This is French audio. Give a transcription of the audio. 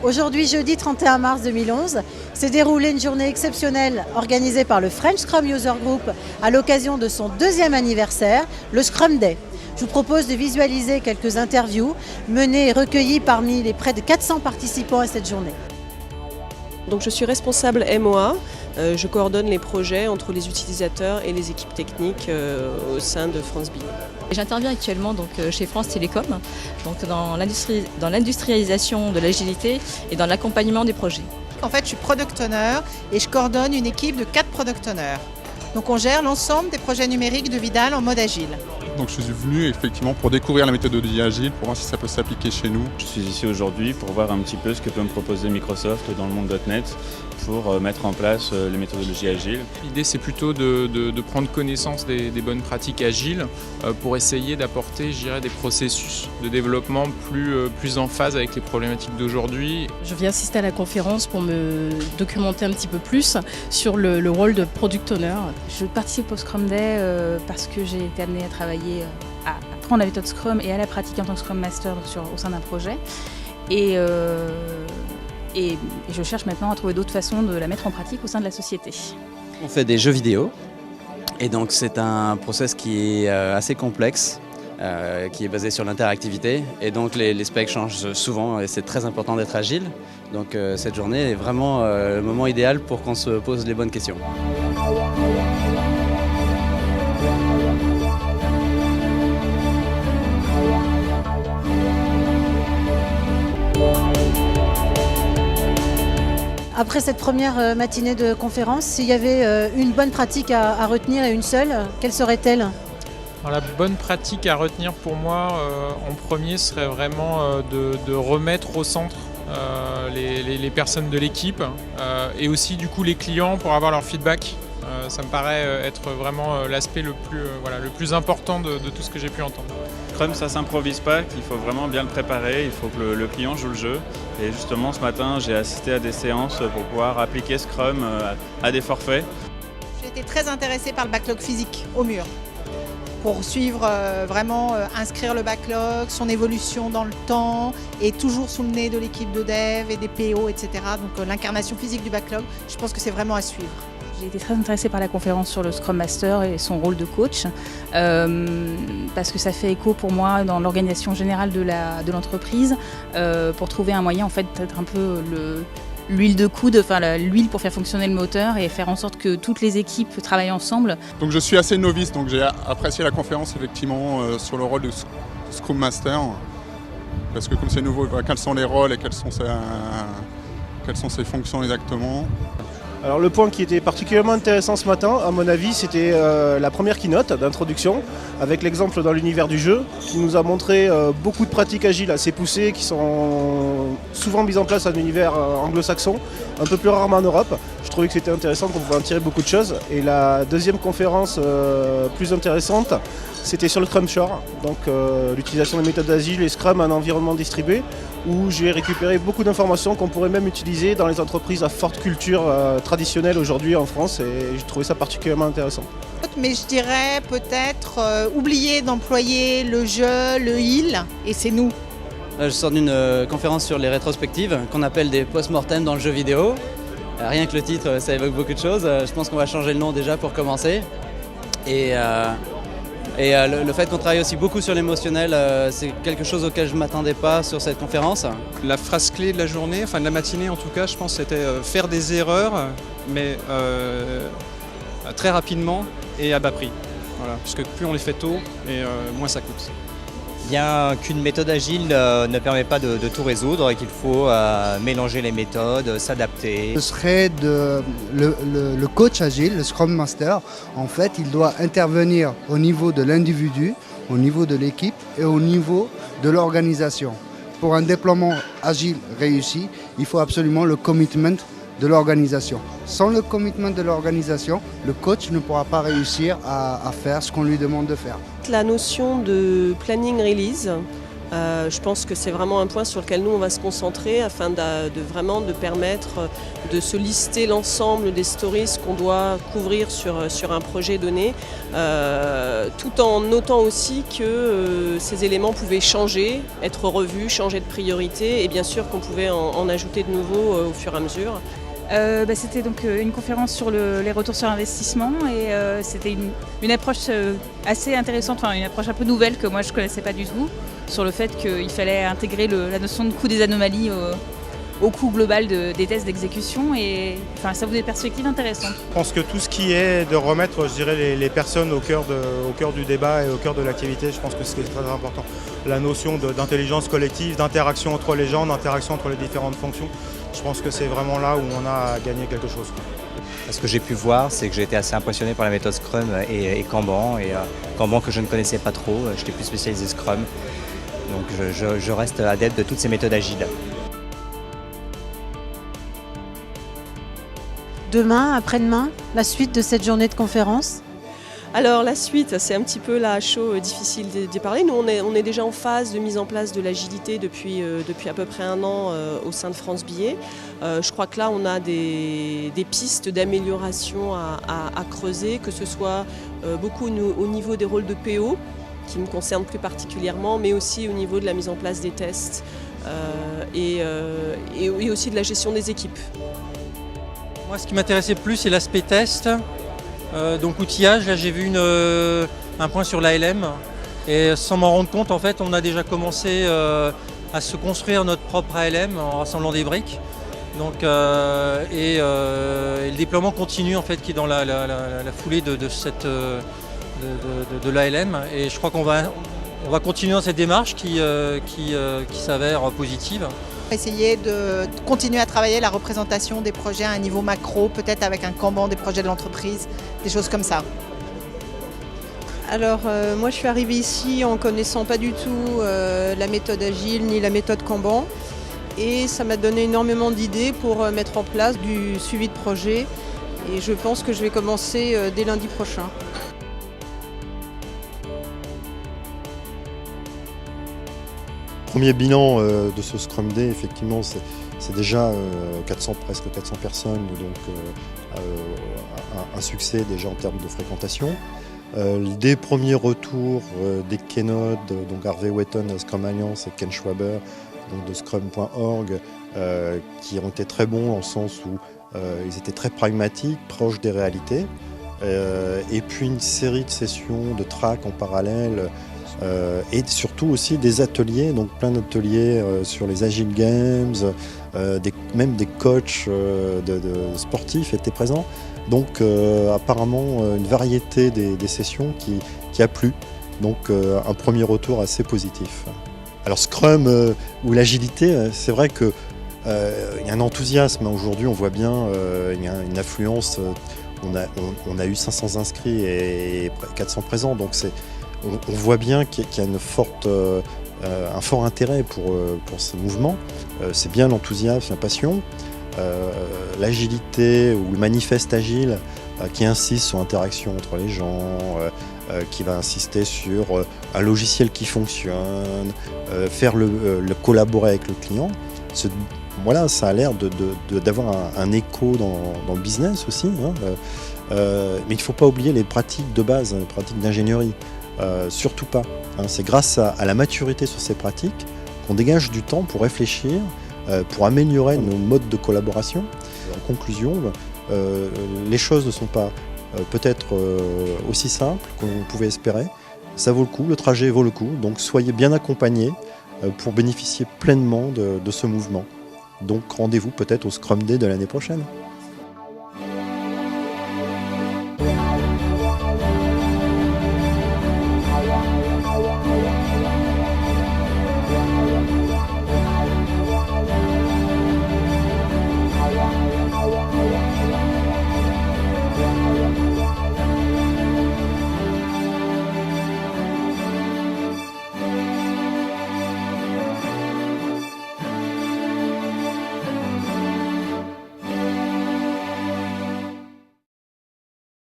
Aujourd'hui, jeudi 31 mars 2011, s'est déroulée une journée exceptionnelle organisée par le French Scrum User Group à l'occasion de son 2e anniversaire, le Scrum Day. Je vous propose de visualiser quelques interviews menées et recueillies parmi les près de 400 participants à cette journée. Donc je suis responsable MOA, je coordonne les projets entre les utilisateurs et les équipes techniques au sein de France Billet. J'interviens actuellement chez France Télécom, dans l'industrialisation de l'agilité et dans l'accompagnement des projets. En fait, je suis product owner et je coordonne une équipe de 4 product owners. Donc on gère l'ensemble des projets numériques de Vidal en mode agile. Donc je suis venu effectivement pour découvrir la méthodologie agile, pour voir si ça peut s'appliquer chez nous. Je suis ici aujourd'hui pour voir un petit peu ce que peut me proposer Microsoft dans le monde .NET pour mettre en place les méthodologies agiles. L'idée c'est plutôt de prendre connaissance des bonnes pratiques agiles pour essayer d'apporter, je dirais, des processus de développement plus en phase avec les problématiques d'aujourd'hui. Je viens assister à la conférence pour me documenter un petit peu plus sur le rôle de product owner. Je participe au Scrum Day parce que j'ai été amenée à travailler, à apprendre la méthode Scrum et à la pratiquer en tant que Scrum Master au sein d'un projet. Et je cherche maintenant à trouver d'autres façons de la mettre en pratique au sein de la société. On fait des jeux vidéo et donc c'est un process qui est assez complexe, qui est basé sur l'interactivité et donc les specs changent souvent et c'est très important d'être agile. Donc cette journée est vraiment le moment idéal pour qu'on se pose les bonnes questions. Après cette première matinée de conférence, s'il y avait une bonne pratique à retenir et une seule, quelle serait-elle ? Alors, la bonne pratique à retenir pour moi en premier serait vraiment de remettre au centre les personnes de l'équipe et aussi du coup les clients pour avoir leur feedback. Ça me paraît être vraiment l'aspect le plus important de tout ce que j'ai pu entendre. Scrum, ça s'improvise pas, qu'il faut vraiment bien le préparer, il faut que le client joue le jeu. Et justement, ce matin, j'ai assisté à des séances pour pouvoir appliquer Scrum à des forfaits. J'ai été très intéressée par le backlog physique au mur, pour suivre vraiment inscrire le backlog, son évolution dans le temps et toujours sous le nez de l'équipe de dev et des PO, etc. Donc l'incarnation physique du backlog, je pense que c'est vraiment à suivre. J'ai été très intéressée par la conférence sur le Scrum Master et son rôle de coach parce que ça fait écho pour moi dans l'organisation générale de l'entreprise pour trouver un moyen en fait d'être un peu l'huile de coude, l'huile pour faire fonctionner le moteur et faire en sorte que toutes les équipes travaillent ensemble. Donc je suis assez novice, donc j'ai apprécié la conférence effectivement sur le rôle de Scrum Master parce que comme c'est nouveau, quels sont les rôles et quelles sont ses fonctions exactement. Alors le point qui était particulièrement intéressant ce matin, à mon avis, c'était la première keynote d'introduction, avec l'exemple dans l'univers du jeu, qui nous a montré beaucoup de pratiques agiles assez poussées, qui sont souvent mises en place dans l'univers anglo-saxon, un peu plus rarement en Europe. Je trouvais que c'était intéressant, qu'on pouvait en tirer beaucoup de choses. Et la deuxième conférence plus intéressante, c'était sur le Scrum Shore, donc l'utilisation des méthodes agiles et Scrum en environnement distribué, où j'ai récupéré beaucoup d'informations qu'on pourrait même utiliser dans les entreprises à forte culture traditionnelle aujourd'hui en France et j'ai trouvé ça particulièrement intéressant. Mais je dirais peut-être oublier d'employer le je, le il, et c'est nous. Là, je sors d'une conférence sur les rétrospectives qu'on appelle des post-mortem dans le jeu vidéo. Rien que le titre, ça évoque beaucoup de choses. Je pense qu'on va changer le nom déjà pour commencer. Et le fait qu'on travaille aussi beaucoup sur l'émotionnel, c'est quelque chose auquel je ne m'attendais pas sur cette conférence. La phrase clé de la journée, enfin de la matinée en tout cas, je pense c'était faire des erreurs, mais très rapidement et à bas prix. Voilà, puisque plus on les fait tôt, et moins ça coûte. Bien qu'une méthode agile ne permet pas de tout résoudre et qu'il faut mélanger les méthodes, s'adapter. Ce serait le coach agile, le Scrum Master. En fait, il doit intervenir au niveau de l'individu, au niveau de l'équipe et au niveau de l'organisation. Pour un déploiement agile réussi, il faut absolument le commitment de l'organisation. Sans le commitment de l'organisation, le coach ne pourra pas réussir à faire ce qu'on lui demande de faire. La notion de planning release Je pense que c'est vraiment un point sur lequel nous on va se concentrer afin de vraiment de permettre de se lister l'ensemble des stories qu'on doit couvrir sur un projet donné, tout en notant aussi que ces éléments pouvaient changer, être revus, changer de priorité et bien sûr qu'on pouvait en ajouter de nouveaux au fur et à mesure. C'était donc une conférence sur les retours sur investissement et c'était une approche assez intéressante, enfin une approche un peu nouvelle que moi je ne connaissais pas du tout, sur le fait qu'il fallait intégrer la notion de coût des anomalies au coût global des tests d'exécution et enfin, ça ouvre des perspectives intéressantes. Je pense que tout ce qui est de remettre, je dirais, les personnes au cœur du débat et au cœur de l'activité, je pense que c'est très important. La notion d'intelligence collective, d'interaction entre les gens, d'interaction entre les différentes fonctions, je pense que c'est vraiment là où on a gagné quelque chose. Ce que j'ai pu voir, c'est que j'ai été assez impressionné par la méthode Scrum et Kanban. Et Kanban que je ne connaissais pas trop, j'étais plus spécialisé Scrum. Donc je reste adepte de toutes ces méthodes agiles. Demain, après-demain, la suite de cette journée de conférence? Alors la suite, c'est un petit peu là chaud, difficile d'y parler. Nous, on est déjà en phase de mise en place de l'agilité depuis à peu près 1 an au sein de France Billet. Je crois que là, on a des pistes d'amélioration à creuser, que ce soit beaucoup au niveau des rôles de PO, qui me concernent plus particulièrement, mais aussi au niveau de la mise en place des tests et aussi de la gestion des équipes. Moi, ce qui m'intéressait plus, c'est l'aspect test. Donc outillage, là j'ai vu un point sur l'ALM et sans m'en rendre compte, en fait, on a déjà commencé à se construire notre propre ALM en rassemblant des briques. Donc, et le déploiement continue, en fait, qui est dans la foulée de l'ALM. Et je crois qu'on va continuer dans cette démarche qui s'avère positive. Essayer de continuer à travailler la représentation des projets à un niveau macro, peut-être avec un Kanban des projets de l'entreprise, des choses comme ça. Alors moi je suis arrivée ici en connaissant pas du tout la méthode agile ni la méthode Kanban et ça m'a donné énormément d'idées pour mettre en place du suivi de projet et je pense que je vais commencer dès lundi prochain. Premier bilan de ce Scrum Day, effectivement, c'est déjà presque 400 personnes, donc un succès déjà en termes de fréquentation. Des premiers retours des keynotes, donc Harvey Wetton de Scrum Alliance et Ken Schwaber donc de Scrum.org, qui ont été très bons dans le sens où ils étaient très pragmatiques, proches des réalités. Et puis une série de sessions, de tracks en parallèle, et surtout aussi des ateliers, donc plein d'ateliers sur les Agile Games, même des coachs de sportifs étaient présents. Donc apparemment une variété des sessions qui a plu, donc un premier retour assez positif. Alors Scrum ou l'agilité, c'est vrai qu'il y a un enthousiasme. Aujourd'hui on voit bien, il y a une affluence, on a eu 500 inscrits et 400 présents, donc on voit bien qu'il y a un fort intérêt pour ce mouvement. C'est bien l'enthousiasme, la passion. L'agilité ou le manifeste agile qui insiste sur l'interaction entre les gens, qui va insister sur un logiciel qui fonctionne, faire le collaborer avec le client. Voilà, ça a l'air d'avoir un écho dans le business aussi, hein. Mais il ne faut pas oublier les pratiques de base, les pratiques d'ingénierie. Surtout pas. Hein. C'est grâce à la maturité sur ces pratiques qu'on dégage du temps pour réfléchir, pour améliorer nos modes de collaboration. En conclusion, les choses ne sont pas peut-être aussi simples qu'on pouvait espérer. Ça vaut le coup, le trajet vaut le coup, donc soyez bien accompagnés pour bénéficier pleinement de ce mouvement. Donc rendez-vous peut-être au Scrum Day de l'année prochaine.